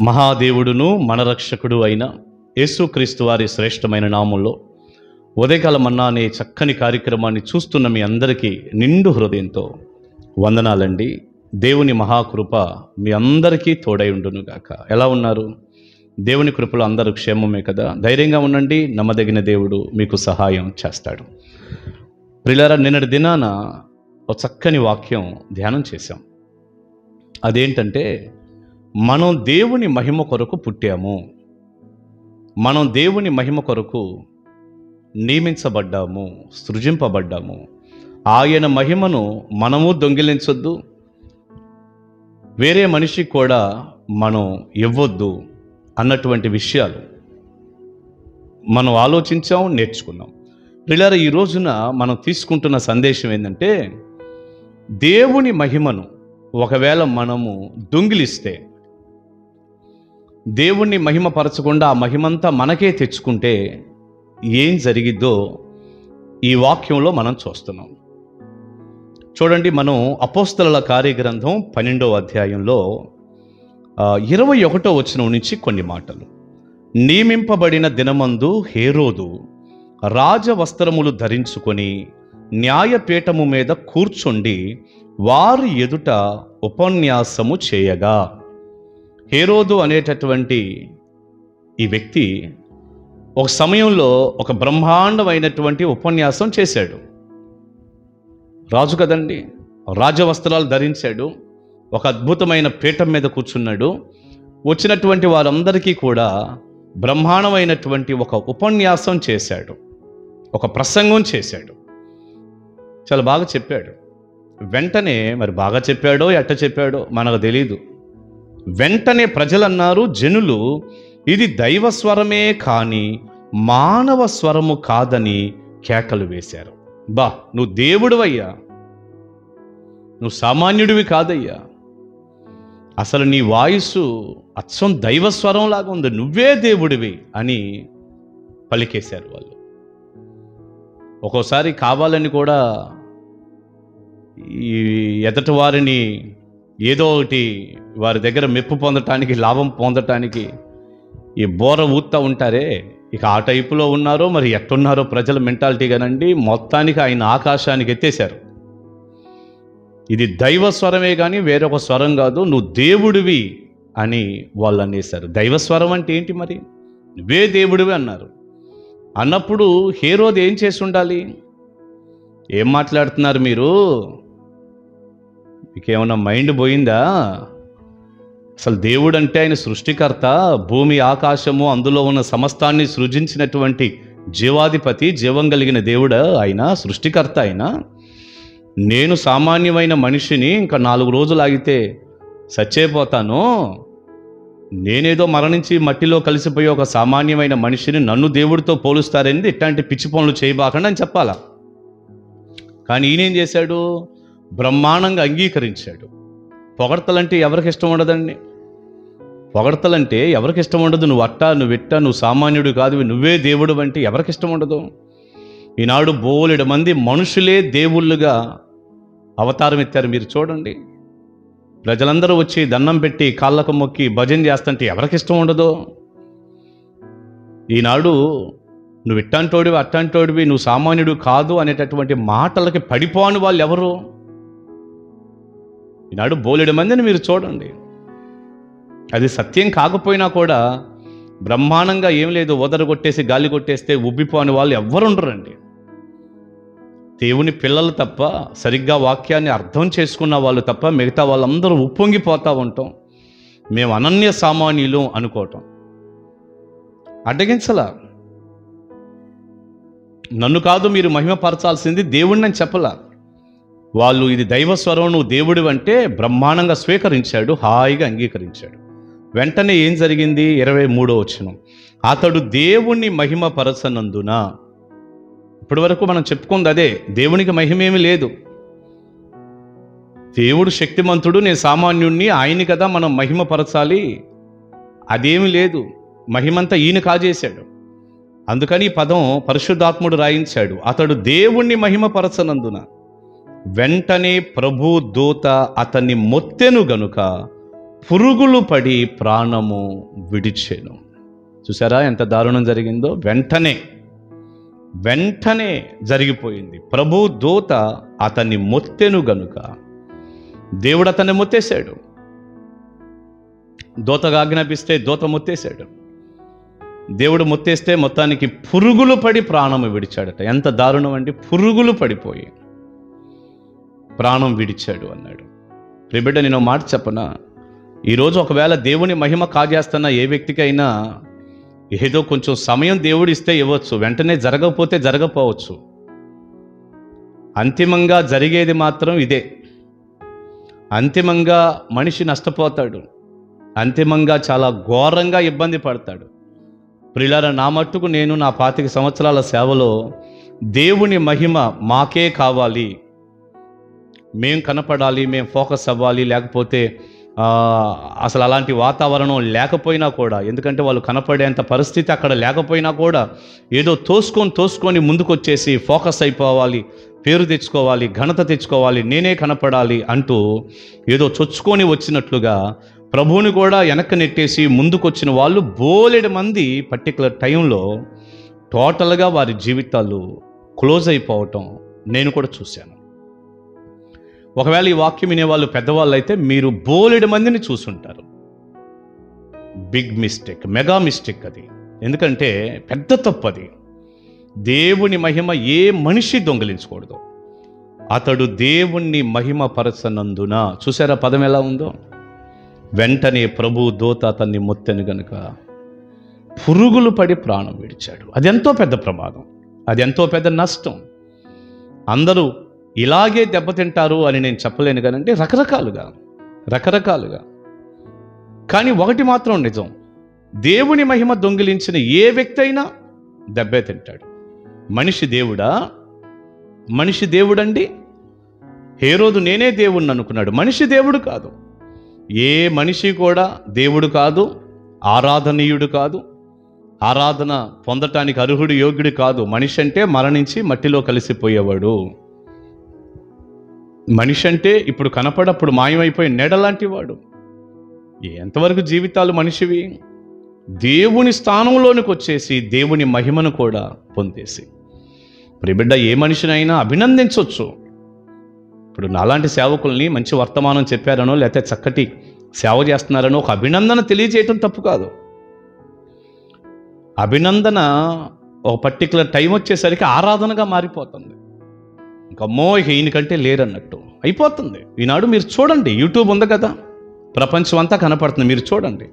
మహాదేవుడును మన రక్షకుడు అయిన యేసుక్రీస్తు వారి శ్రేష్టమైన నామంలో ఉదయకాల మన్నా అనే చక్కని కార్యక్రమాన్ని చూస్తున్న మీ అందరికీ నిండు హృదయంతో వందనాలండి. దేవుని మహాకృప మీ అందరికీ తోడై ఉండునుగాక. ఎలా ఉన్నారు? దేవుని కృపలో అందరూ క్షేమమే కదా. ధైర్యంగా ఉండండి, నమ్మదగిన దేవుడు మీకు సహాయం చేస్తాడు. ప్రియులారా, నిన్నటి దినాన ఒక చక్కని వాక్యం ధ్యానం చేశాం. అదేంటంటే, మనం దేవుని మహిమ కొరకు పుట్టాము, మనం దేవుని మహిమ కొరకు నియమించబడ్డాము, సృజింపబడ్డాము. ఆయన మహిమను మనము దొంగిలించొద్దు, వేరే మనిషికి కూడా మనం ఇవ్వొద్దు అన్నటువంటి విషయాలు మనం ఆలోచించాం, నేర్చుకున్నాం. ప్రియులారా, ఈ రోజున మనం తీసుకుంటున్న సందేశం ఏంటంటే, దేవుని మహిమను ఒకవేళ మనము దొంగిలిస్తే, దేవుణ్ణి మహిమపరచకుండా ఆ మహిమంతా మనకే తెచ్చుకుంటే ఏం జరిగిద్దో ఈ వాక్యంలో మనం చూస్తున్నాం. చూడండి, మనం అపోస్తలుల కార్యగ్రంథం 12వ అధ్యాయంలో 21వ వచనం నుంచి కొన్ని మాటలు. నియమింపబడిన దినమందు హేరోదు రాజవస్త్రములు ధరించుకొని న్యాయపీఠము మీద కూర్చుండి వారి ఎదుట ఉపన్యాసము చేయగా. హేరోదు అనేటటువంటి ఈ వ్యక్తి ఒక సమయంలో ఒక బ్రహ్మాండమైనటువంటి ఉపన్యాసం చేశాడు. రాజు కదండి, రాజవస్త్రాలు ధరించాడు, ఒక అద్భుతమైన పీఠం మీద కూర్చున్నాడు. వచ్చినటువంటి వారందరికీ కూడా బ్రహ్మాండమైనటువంటి ఒక ఉపన్యాసం చేశాడు, ఒక ప్రసంగం చేశాడు. చాలా బాగా చెప్పాడు. వెంటనే మరి బాగా చెప్పాడో ఎట్ట చెప్పాడో మనకు తెలీదు. వెంటనే ప్రజలన్నారు, జనులు, ఇది దైవ స్వరమే కానీ మానవ స్వరము కాదని కేకలు వేశారు. బా, నువ్వు దేవుడివయ్యా, నువ్వు సామాన్యుడివి కాదయ్యా, అసలు నీ వాయిస్సు అచ్చం దైవస్వరం లాగా ఉంది, నువ్వే దేవుడివి అని పలికేశారు వాళ్ళు. ఒక్కోసారి కావాలని కూడా ఈ ఎదటి వారిని ఏదో ఒకటి వారి దగ్గర మెప్పు పొందటానికి, లాభం పొందటానికి ఈ బోర ఊత్తా ఉంటారే, ఇక ఆ టైపులో ఉన్నారో మరి ఎట్టున్నారో ప్రజల మెంటాలిటీ కానండి. మొత్తానికి ఆయన ఆకాశానికి ఎత్తేశారు. ఇది దైవ స్వరమే కానీ వేరొక స్వరం కాదు, నువ్వు దేవుడివి అని వాళ్ళు అనేశారు. దైవస్వరం అంటే ఏంటి మరి? నువ్వే దేవుడివి అన్నారు. అన్నప్పుడు హేరోదు ఏం చేసి ఉండాలి? ఏం మాట్లాడుతున్నారు మీరు? మీకేమన్నా మైండ్ పోయిందా? అసలు దేవుడు అంటే ఆయన సృష్టికర్త, భూమి ఆకాశము అందులో ఉన్న సమస్తాన్ని సృజించినటువంటి జీవాధిపతి, జీవం కలిగిన దేవుడు ఆయన, సృష్టికర్త ఆయన. నేను సామాన్యమైన మనిషిని, ఇంకా 4 రోజులు ఆగితే చచ్చేపోతాను, నేనేదో మరణించి మట్టిలో కలిసిపోయే ఒక సామాన్యమైన మనిషిని నన్ను దేవుడితో పోలుస్తారని ఇట్లాంటి పిచ్చి పనులు చేయబాకండి అని చెప్పాలా. కానీ ఈయనేం చేశాడు? బ్రహ్మాండంగా అంగీకరించాడు. పొగడ్తలంటే ఎవరికి ఇష్టం ఉండదండి? పొగడ్తలంటే ఎవరికి ఇష్టం ఉండదు? నువ్వు అట్టా, నువ్వు ఇట్టా, నువ్వు సామాన్యుడు కాదు, నువ్వే దేవుడు అంటే ఎవరికి ఇష్టం ఉండదు? ఈనాడు బోలెడు మంది మనుషులే దేవుళ్ళుగా అవతారం ఎత్తారు. మీరు చూడండి, ప్రజలందరూ వచ్చి దండం పెట్టి కాళ్ళకు మొక్కి భజన చేస్తుంటే ఎవరికి ఇష్టం ఉండదు? ఈనాడు నువ్వు ఇట్టాంటోడివి, అట్టాంటోడివి, నువ్వు సామాన్యుడు కాదు అనేటటువంటి మాటలకి పడిపోని వాళ్ళు ఎవరు? ఈనాడు బోలెడు మందిని మీరు చూడండి. అది సత్యం కాకపోయినా కూడా బ్రహ్మాండంగా ఏం లేదు, కొట్టేసి గాలి కొట్టేస్తే ఉబ్బిపోని వాళ్ళు ఎవ్వరు ఉండరండి. దేవుని పిల్లలు తప్ప, సరిగ్గా వాక్యాన్ని అర్థం చేసుకున్న వాళ్ళు తప్ప మిగతా వాళ్ళందరూ ఉప్పొంగిపోతూ ఉంటాం. మేము అనన్య సామాన్యులు అనుకోవటం. అడ్డగించలా. నన్ను కాదు మీరు మహిమపరచాల్సింది, దేవుడిని అని చెప్పలా. వాళ్ళు ఇది దైవస్వరం, నువ్వు దేవుడు అంటే బ్రహ్మాండంగా స్వీకరించాడు, హాయిగా అంగీకరించాడు. వెంటనే ఏం జరిగింది? 23వ వచనం, అతడు దేవుణ్ణి మహిమపరచనందున. ఇప్పటి వరకు మనం చెప్పుకుంది అదే, దేవునికి మహిమేమి లేదు. దేవుడు శక్తిమంతుడు, నేను సామాన్యుణ్ణి, ఆయన్ని కదా మనం మహిమపరచాలి. అదేమి లేదు, మహిమంతా ఈయన కాజేశాడు. అందుకని ఈ పదం పరిశుద్ధాత్ముడు రాయించాడు, అతడు దేవుణ్ణి మహిమపరచనందున. వెంటనే ప్రభు దూత అతన్ని మొత్తెను గనుక పురుగులు పడి ప్రాణము విడిచెను. చూసారా ఎంత దారుణం జరిగిందో? వెంటనే జరిగిపోయింది. ప్రభు దూత అతన్ని మొత్తెను గనుక దేవుడు అతన్ని మొత్తేశాడు. దూతగా ఆజ్ఞాపిస్తే దూత మొత్తేశాడు. దేవుడు మొత్తేస్తే మొత్తానికి పురుగులు పడి ప్రాణము విడిచాడట. ఎంత దారుణం అండి! పురుగులు పడిపోయి ప్రాణం విడిచాడు అన్నాడు. ప్రియబిడ్డ, నేను మాట చెప్పనా? ఈరోజు ఒకవేళ దేవుని మహిమ కాజేస్తున్న ఏ వ్యక్తికైనా ఏదో కొంచెం సమయం దేవుడు ఇస్తే ఇవ్వచ్చు, వెంటనే జరగకపోతే జరగకపోవచ్చు. అంతిమంగా జరిగేది మాత్రం ఇదే. అంతిమంగా మనిషి నష్టపోతాడు, అంతిమంగా చాలా ఘోరంగా ఇబ్బంది పడతాడు. ప్రియులారా, నా మట్టుకు నేను నా 25 సంవత్సరాల సేవలో దేవుని మహిమ మాకే కావాలి, మేం కనపడాలి, మేం ఫోకస్ అవ్వాలి, లేకపోతే అసలు అలాంటి వాతావరణం లేకపోయినా కూడా, ఎందుకంటే వాళ్ళు కనపడేంత పరిస్థితి అక్కడ లేకపోయినా కూడా ఏదో తోసుకొని ముందుకొచ్చేసి ఫోకస్ అయిపోవాలి, పేరు తెచ్చుకోవాలి, ఘనత తెచ్చుకోవాలి, నేనే కనపడాలి అంటూ ఏదో చొచ్చుకొని వచ్చినట్లుగా ప్రభువుని కూడా వెనక్కి నెట్టేసి ముందుకొచ్చిన వాళ్ళు బోలెడు మంది పర్టికులర్ టైంలో టోటల్గా వారి జీవితాలు క్లోజ్ అయిపోవటం నేను కూడా చూశాను. ఒకవేళ ఈ వాక్యం వినేవాళ్ళు పెద్దవాళ్ళు అయితే మీరు బోలెడు మందిని చూసుంటారు. బిగ్ మిస్టేక్, మెగా మిస్టేక్ అది. ఎందుకంటే పెద్ద తప్పు అది. దేవుని మహిమ ఏ మనిషి దొంగిలించకూడదు. అతడు దేవుణ్ణి మహిమ పరచనందున, చూసారా పదం ఎలా ఉందో? వెంటనే ప్రభు దూత అతన్ని మొత్తెను గనుక పురుగులు పడి ప్రాణం విడిచాడు. అది ఎంతో పెద్ద ప్రమాదం, అది ఎంతో పెద్ద నష్టం. అందరూ ఇలాగే దెబ్బతింటారు అని నేను చెప్పలేను కానంటే రకరకాలుగా. కానీ ఒకటి మాత్రం నిజం, దేవుని మహిమ దొంగిలించిన ఏ వ్యక్తి అయినా దెబ్బే తింటాడు. మనిషి దేవుడా? మనిషి దేవుడండి? హేరోదు నేనే దేవుణ్ణి అనుకున్నాడు. మనిషి దేవుడు కాదు. ఏ మనిషి కూడా దేవుడు కాదు, ఆరాధనీయుడు కాదు, ఆరాధన పొందటానికి అర్హుడు, యోగ్యుడు కాదు. మనిషి అంటే మరణించి మట్టిలో కలిసిపోయేవాడు. మనిషి అంటే ఇప్పుడు కనపడప్పుడు మాయమైపోయి నీడలాంటి వాడు. ఎంతవరకు జీవితాలు మనిషివి? దేవుని స్థానంలోనికి వచ్చేసి దేవుని మహిమను కూడా పొందేసి, ప్రియబిడ్డ, ఏ మనిషినైనా అభినందించవచ్చు. ఇప్పుడు నాలాంటి సేవకుల్ని మంచి వర్తమానం చెప్పారనో లేకపోతే చక్కటి సేవ చేస్తున్నారనో ఒక అభినందన తెలియజేయటం తప్పు కాదు. అభినందన ఒక పర్టికులర్ టైం వచ్చేసరికి ఆరాధనగా మారిపోతుంది. ఇంకమ్మో ఈయనకంటే లేరన్నట్టు అయిపోతుంది. ఈనాడు మీరు చూడండి, యూట్యూబ్ ఉంది కదా, ప్రపంచం అంతా కనపడుతుంది, మీరు చూడండి.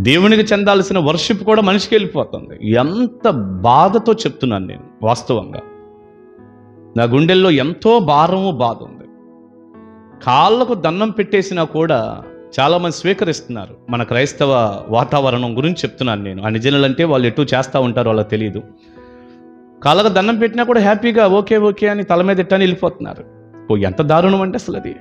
దేవునికి చెందాల్సిన వర్షిప్ కూడా మనిషికి వెళ్ళిపోతుంది. ఎంత బాధతో చెప్తున్నాను నేను. వాస్తవంగా నా గుండెల్లో ఎంతో భారము, బాధ ఉంది. కాళ్ళకు దండం పెట్టేసినా కూడా చాలామంది స్వీకరిస్తున్నారు. మన క్రైస్తవ వాతావరణం గురించి చెప్తున్నాను నేను. ఆ నిజనులంటే వాళ్ళు ఎటు చేస్తూ ఉంటారో వాళ్ళకి తెలియదు. కాళ్ళకు దండం పెట్టినా కూడా హ్యాపీగా ఓకే అని తల మీద ఎట్టని వెళ్ళిపోతున్నారు. ఎంత దారుణం అంటే అసలు అది.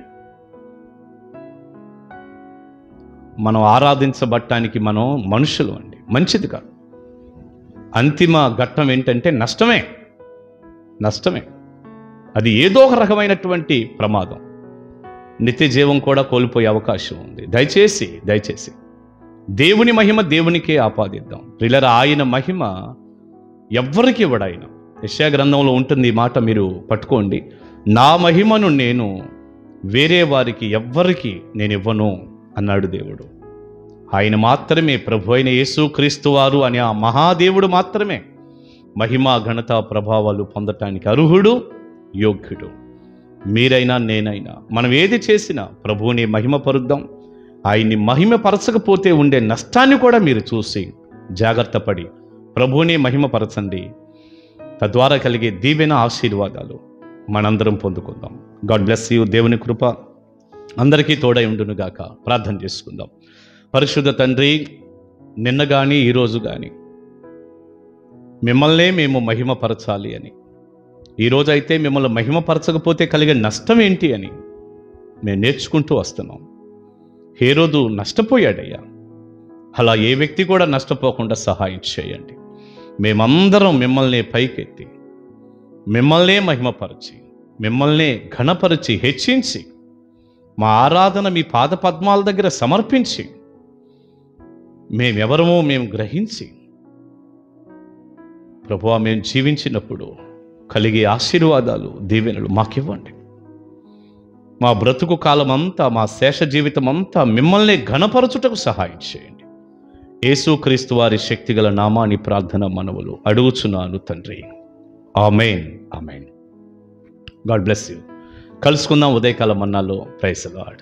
మనం ఆరాధించబట్టానికి మనం మనుషులు అండి, మంచిది కాదు. అంతిమ ఘట్టం ఏంటంటే నష్టమే. అది ఏదో ఒక రకమైనటువంటి ప్రమాదం. నిత్య జీవం కూడా కోల్పోయే అవకాశం ఉంది. దయచేసి దేవుని మహిమ దేవునికే ఆపాదిద్దాం. ప్రియులారా, ఆయన మహిమ ఎవ్వరికి ఇవ్వడు. ఆయన యెషయా గ్రంథంలో ఉంటుంది ఈ మాట, మీరు పట్టుకోండి. నా మహిమను నేను వేరే వారికి ఎవ్వరికి నేను ఇవ్వను అన్నాడు దేవుడు. ఆయన మాత్రమే, ప్రభు అయిన యేసుక్రీస్తు వారు అనే ఆ మహాదేవుడు మాత్రమే మహిమ, ఘనత, ప్రభావాలు పొందటానికి అర్హుడు, యోగ్యుడు. మీరైనా నేనైనా మనం ఏది చేసినా ప్రభువుని మహిమపరుద్దాం. ఆయన్ని మహిమపరచకపోతే ఉండే నష్టాన్ని కూడా మీరు చూసి జాగ్రత్త పడి ప్రభువుని మహిమపరచండి. తద్వారా కలిగే దీవెన, ఆశీర్వాదాలు మనందరం పొందుకుందాం. God bless you. దేవుని కృప అందరికీ తోడై ఉండునుగాక. ప్రార్థన చేసుకుందాం. పరిశుద్ధ తండ్రి, నిన్న కానీ ఈరోజు కానీ మిమ్మల్నే మేము మహిమపరచాలి అని, ఈరోజైతే మిమ్మల్ని మహిమపరచకపోతే కలిగే నష్టం ఏంటి అని మేము నేర్చుకుంటూ వస్తున్నాం. హేరోదు నష్టపోయాడయ్యా. అలా ఏ వ్యక్తి కూడా నష్టపోకుండా సహాయం చేయండి. మేమందరం మిమ్మల్ని పైకెత్తి, మిమ్మల్నే మహిమపరిచి, మిమ్మల్నే ఘనపరిచి, హెచ్చించి మా ఆరాధన మీ పాద పద్మాల దగ్గర సమర్పించి మేమెవరమో మేము గ్రహించి ప్రభువా మేము జీవించినప్పుడు కలిగే ఆశీర్వాదాలు, దీవెనలు మాకివ్వండి. మా బ్రతుకు కాలమంతా, మా శేష జీవితం అంతా మిమ్మల్ని ఘనపరచుటకు సహాయం చేయండి. యేసుక్రీస్తు వారి శక్తిగల నామాని ప్రార్థన మనవులు అడుగుచున్నాను తండ్రి. Amen, amen. God bless you. కలుసుకుందాం ఉదయకాల మన్నాలో. Praise the lord.